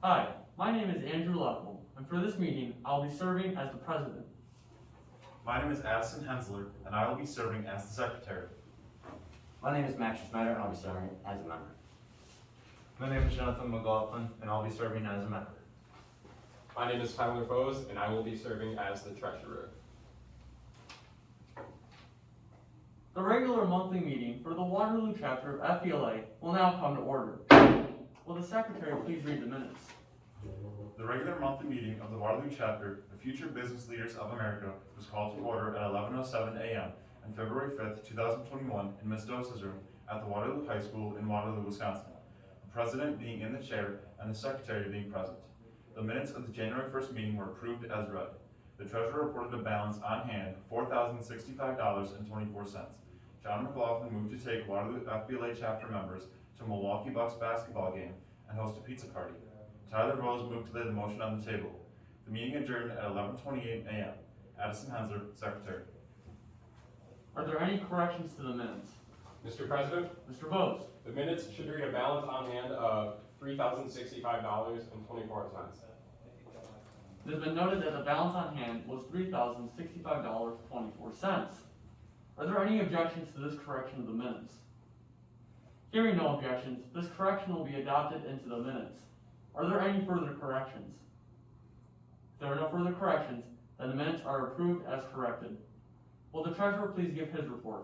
Hi, my name is Andrew Leffel, and for this meeting, I will be serving as the president. My name is Addison Hensler, and I will be serving as the secretary. My name is Max Schneider, and I'll be serving as a member. My name is Jonathan McLaughlin, and I'll be serving as a member. My name is Tyler Foes, and I will be serving as the treasurer. The regular monthly meeting for the Waterloo chapter of FBLA will now come to order. Will the secretary please read the minutes? The regular monthly meeting of the Waterloo chapter, the Future Business Leaders of America, was called to order at 11:07 a.m. on February 5th, 2021 in Ms. Dosa's room at the Waterloo High School in Waterloo, Wisconsin, the president being in the chair and the secretary being present. The minutes of the January 1st meeting were approved as read. The treasurer reported a balance on hand, $4,065.24. John McLaughlin moved to take Waterloo FBLA chapter members to Milwaukee Bucks basketball game and host a pizza party. Tyler Rose moved to lay the motion on the table. The meeting adjourned at 11:28 a.m. Addison Hensler, secretary. Are there any corrections to the minutes? Mr. President, Mr. Bose? the minutes should read a balance on hand of $3,065.24. It has been noted that the balance on hand was $3,065.24. Are there any objections to this correction of the minutes? Hearing no objections, this correction will be adopted into the minutes. Are there any further corrections? If there are no further corrections, then the minutes are approved as corrected. Will the treasurer please give his report?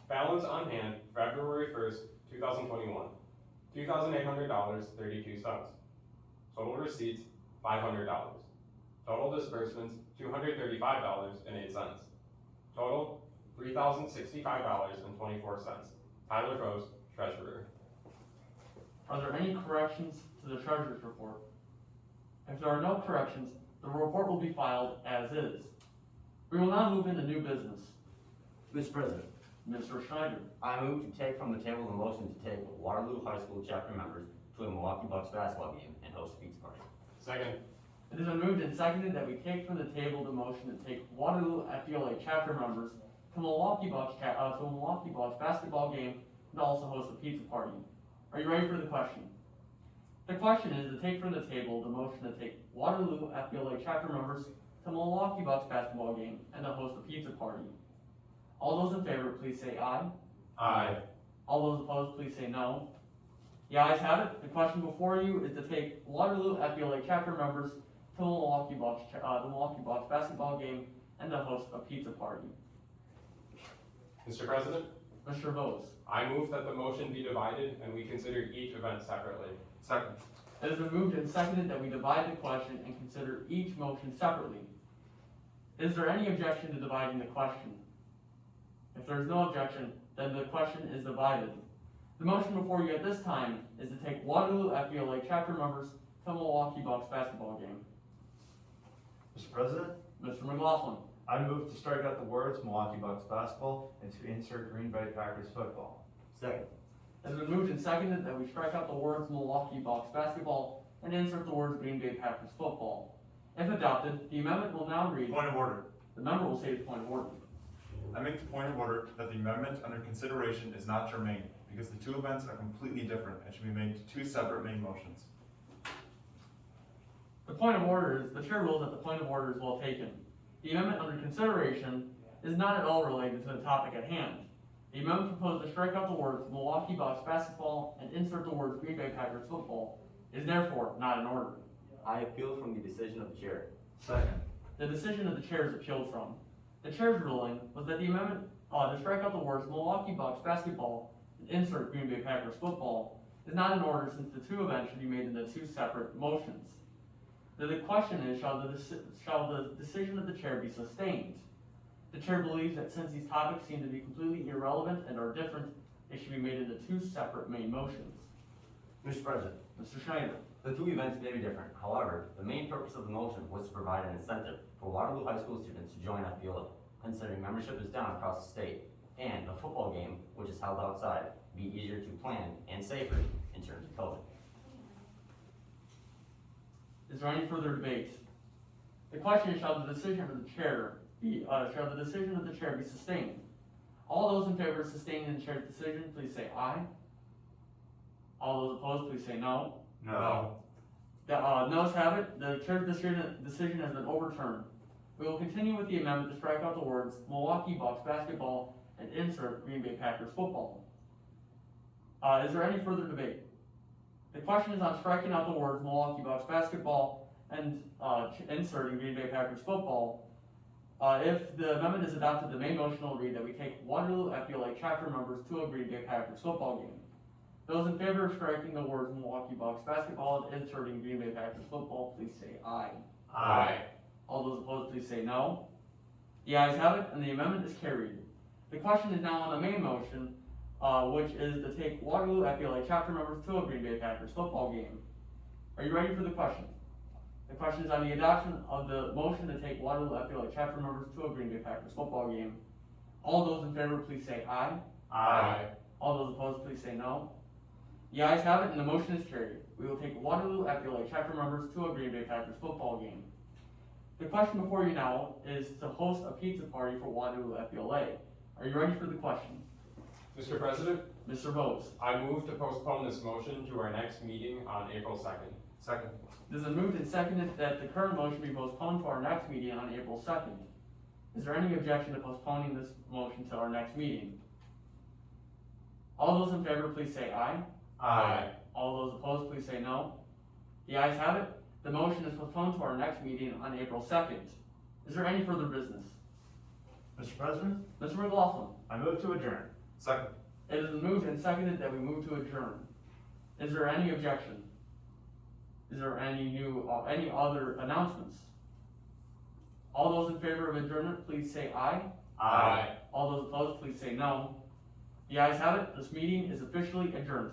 Balance on hand, February 1st, 2021, $2,800.32. Total receipts, $500. Total disbursements, $235.08. Total, $3,065.24. Tyler Foes, treasurer. Are there any corrections to the treasurer's report? If there are no corrections, the report will be filed as is. We will now move into new business. Mr. President, Mr. Schneider. I move to take from the table the motion to take Waterloo High School chapter members to a Milwaukee Bucks basketball game and host a pizza party. Second. It has been moved and seconded that we take from the table the motion to take Waterloo FBLA chapter members to Milwaukee Bucks basketball game and also host a pizza party. Are you ready for the question? The question is to take from the table the motion to take Waterloo FBLA chapter members to Milwaukee Bucks basketball game and to host a pizza party. All those in favor, please say aye. Aye. All those opposed, please say no. The ayes have it. The question before you is to take Waterloo FBLA chapter members to the Milwaukee Bucks basketball game and to host a pizza party. Mr. President, Mr. Bose. I move that the motion be divided and we consider each event separately. Second. It has been moved and seconded that we divide the question and consider each motion separately. Is there any objection to dividing the question? If there is no objection, then the question is divided. The motion before you at this time is to take Waterloo FBLA chapter members to Milwaukee Bucks basketball game. Mr. President, Mr. McLaughlin. I move to strike out the words Milwaukee Bucks basketball and to insert Green Bay Packers football. Second. It has been moved and seconded that we strike out the words Milwaukee Bucks basketball and insert the words Green Bay Packers football. If adopted, the amendment will now read. Point of order. The member will say the point of order. I make the point of order that the amendment under consideration is not germane because the two events are completely different and should be made two separate main motions. The point of order is, the chair rules that the point of order is well taken. The amendment under consideration is not at all related to the topic at hand. The amendment proposed to strike out the words Milwaukee Bucks basketball and insert the words Green Bay Packers football is therefore not in order. I appeal from the decision of the chair. Second. The decision of the chair is appealed from. The chair's ruling was that the amendment to strike out the words Milwaukee Bucks basketball and insert Green Bay Packers football is not in order since the two events should be made into two separate motions. The question is, shall the decision of the chair be sustained? The chair believes that since these topics seem to be completely irrelevant and are different, they should be made into two separate main motions. Mr. President, Mr. Schneider. the two events may be different. However, the main purpose of the motion was to provide an incentive for Waterloo High School students to join FBLA, considering membership is down across the state, and a football game, which is held outside, be easier to plan and safer in terms of COVID. Is there any further debate? The question is, shall the decision of the chair be sustained? All those in favor of sustaining the chair's decision, please say aye. All those opposed, please say no. No. The noes have it, the chair's decision has been overturned. We will continue with the amendment to strike out the words Milwaukee Bucks basketball and insert Green Bay Packers football. Is there any further debate? The question is on striking out the words Milwaukee Bucks basketball and inserting Green Bay Packers football. If the amendment is adopted, the main motion will read that we take Waterloo FBLA chapter members to a Green Bay Packers football game. Those in favor of striking the words Milwaukee Bucks basketball and inserting Green Bay Packers football, please say aye. Aye. All those opposed, please say no. The ayes have it, and the amendment is carried. The question is now on the main motion, which is to take Waterloo FBLA chapter members to a Green Bay Packers football game. Are you ready for the question? The question is on the adoption of the motion to take Waterloo FBLA chapter members to a Green Bay Packers football game. All those in favor, please say aye. Aye. All those opposed, please say no. The ayes have it, and the motion is carried. We will take Waterloo FBLA chapter members to a Green Bay Packers football game. The question before you now is to host a pizza party for Waterloo FBLA. Are you ready for the question? Mr. President, Mr. Bose. I move to postpone this motion to our next meeting on April 2nd. Second. It is moved and seconded that the current motion be postponed to our next meeting on April 2nd. Is there any objection to postponing this motion to our next meeting? All those in favor, please say aye. Aye. All those opposed, please say no. The ayes have it. The motion is postponed to our next meeting on April 2nd. Is there any further business? Mr. President, Mr. McLaughlin. I move to adjourn. Second. It is moved and seconded that we move to adjourn. Is there any objection? Is there any other announcements? All those in favor of adjournment, please say aye. Aye. All those opposed, please say no. The ayes have it. This meeting is officially adjourned.